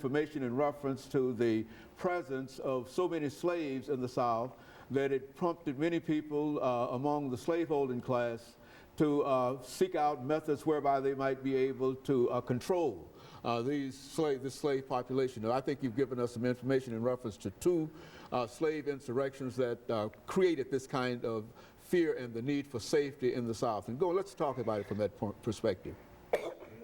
information in reference to the presence of so many slaves in the South that it prompted many people among the slaveholding class to seek out methods whereby they might be able to control this slave population. And I think you've given us some information in reference to two slave insurrections that created this kind of fear and the need for safety in the South. And let's talk about it from that perspective.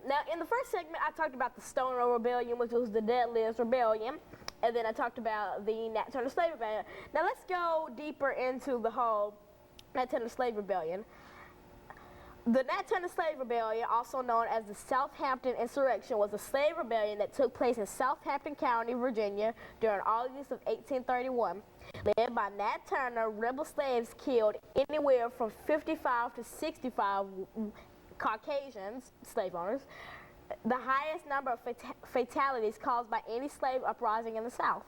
Now, in the first segment, I talked about the Stoner Rebellion, which was the deadliest rebellion, and then I talked about the Nat Turner Slave Rebellion. Now, let's go deeper into the whole Nat Turner Slave Rebellion. The Nat Turner Slave Rebellion, also known as the Southampton Insurrection, was a slave rebellion that took place in Southampton County, Virginia, during August of 1831. Led by Nat Turner, rebel slaves killed anywhere from 55 to 65 Caucasians, slave owners, the highest number of fatalities caused by any slave uprising in the South.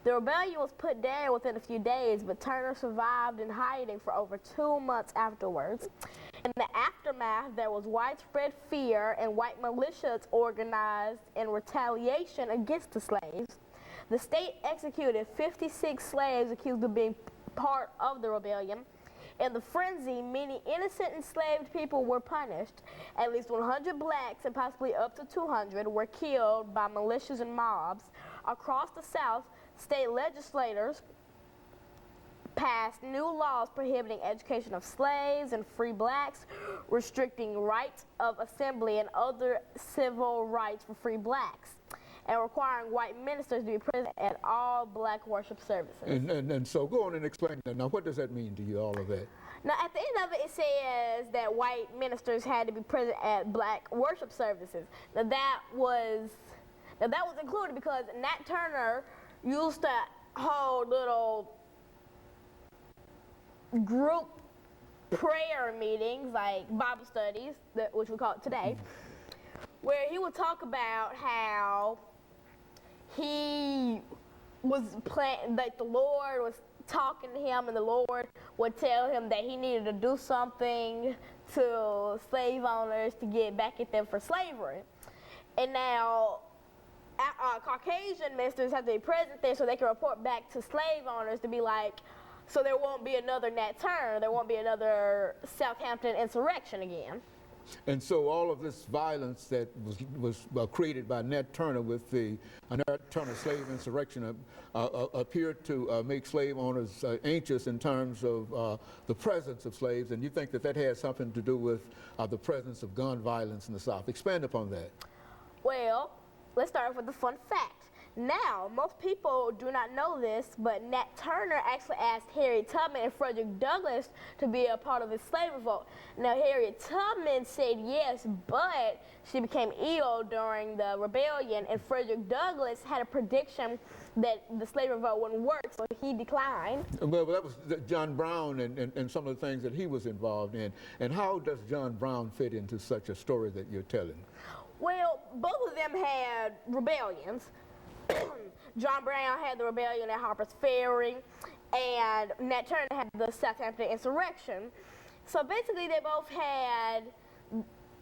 The rebellion was put down within a few days, but Turner survived in hiding for over 2 months afterwards. In the aftermath, there was widespread fear, and white militias organized in retaliation against the slaves. The state executed 56 slaves accused of being part of the rebellion. In the frenzy, many innocent enslaved people were punished. At least 100 blacks and possibly up to 200 were killed by militias and mobs. Across the South, state legislators passed new laws prohibiting education of slaves and free blacks, restricting rights of assembly and other civil rights for free blacks, and requiring white ministers to be present at all black worship services. And so go on and explain that. Now, what does that mean to you, all of that? Now, at the end of it, it says that white ministers had to be present at black worship services. Now, that was included because Nat Turner used to hold little group prayer meetings, like Bible studies, which we call it today, where he would talk about how he was playing, like the Lord was talking to him, and the Lord would tell him that he needed to do something to slave owners to get back at them for slavery. And now, Caucasian ministers have to be present there so they can report back to slave owners to be like, so there won't be another Nat Turner, there won't be another Southampton insurrection again. And so all of this violence that was created by Nat Turner with the Nat Turner slave insurrection appeared to make slave owners anxious in terms of the presence of slaves, and you think that that had something to do with the presence of gun violence in the South. Expand upon that. Well, let's start off with the fun fact. Now, most people do not know this, but Nat Turner actually asked Harriet Tubman and Frederick Douglass to be a part of the slave revolt. Now, Harriet Tubman said yes, but she became ill during the rebellion, and Frederick Douglass had a prediction that the slave revolt wouldn't work, so he declined. Well, that was John Brown and some of the things that he was involved in. And how does John Brown fit into such a story that you're telling? Well, both of them had rebellions. John Brown had the rebellion at Harper's Ferry, and Nat Turner had the Southampton insurrection. So basically, they both had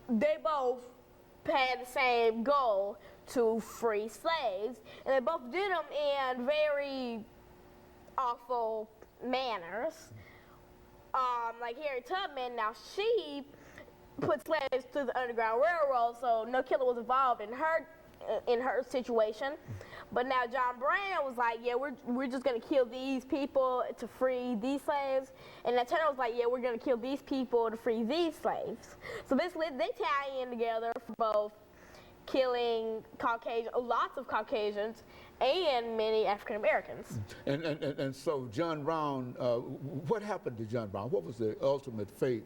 the same goal, to free slaves, and they both did them in very awful manners. Like Harriet Tubman, now she put slaves to the Underground Railroad, so no killer was involved in her situation. But now John Brown was like, yeah, we're just gonna kill these people to free these slaves. And Nat Turner was like, yeah, we're gonna kill these people to free these slaves. So basically they tie in together for both killing lots of Caucasians and many African Americans. And so John Brown, what happened to John Brown? What was the ultimate fate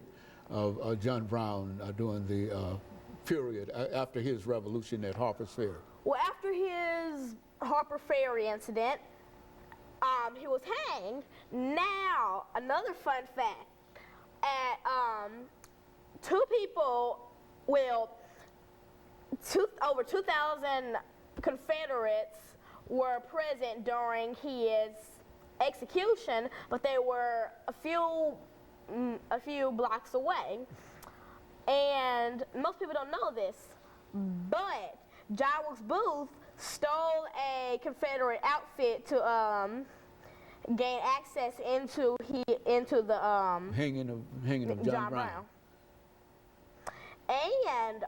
of John Brown during the period after his revolution at Harper's Ferry? Well, after his Harper Ferry incident, he was hanged. Now, another fun fact, over 2,000 Confederates were present during his execution, but they were a few blocks away. And most people don't know this, but John Wilkes Booth stole a Confederate outfit to gain access into the hanging of John Brown. And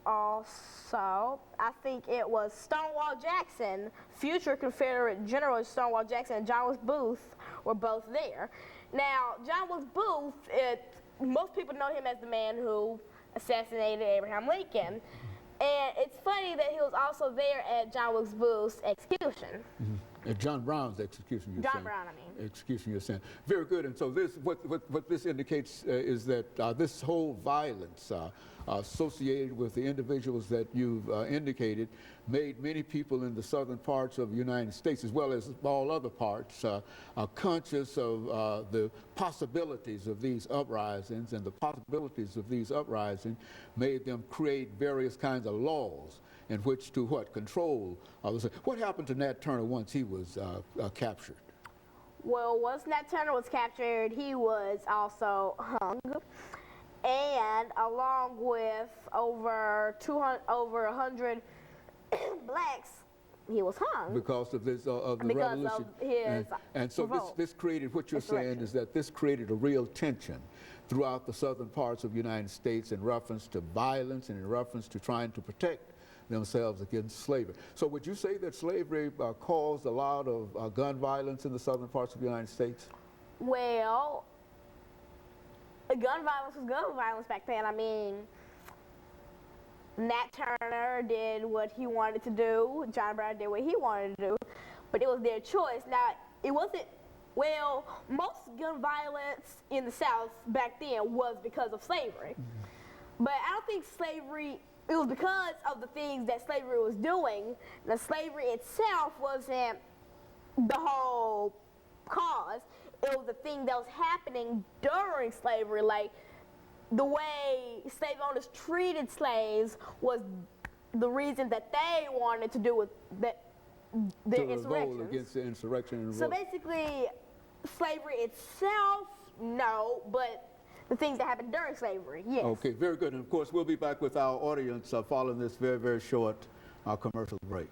also, I think it was Stonewall Jackson, future Confederate General Stonewall Jackson, and John Wilkes Booth were both there. Now, John Wilkes Booth, most people know him as the man who assassinated Abraham Lincoln. And it's funny that he was also there at John Wilkes Booth's execution. At John Brown's execution, you're saying. John Brown, I mean. Execution, you're saying. Very good. And so this, what this indicates is that this whole violence associated with the individuals that you've indicated made many people in the southern parts of the United States, as well as all other parts, conscious of the possibilities of these uprisings, and the possibilities of these uprisings made them create various kinds of laws in which to control. What happened to Nat Turner once he was captured? Well, once Nat Turner was captured, he was also hung, and along with over 100 blacks, he was hung because of this of the because revolution. Of his and so this created, what you're saying is that this created a real tension throughout the southern parts of the United States in reference to violence and in reference to trying to protect themselves against slavery. So would you say that slavery caused a lot of gun violence in the southern parts of the United States? Well, gun violence was gun violence back then. I mean, Nat Turner did what he wanted to do. John Brown did what he wanted to do. But it was their choice. Now, it wasn't, well, most gun violence in the South back then was because of slavery. But I don't think slavery, it was because of the things that slavery was doing. The slavery itself wasn't the whole cause. It was the thing that was happening during slavery, like the way slave owners treated slaves was the reason that they wanted to do with their insurrections. Revolt against the insurrection and so revolt. basically, slavery itself, no, but the things that happened during slavery, yes. Okay, very good. And of course, we'll be back with our audience following this very, very short commercial break.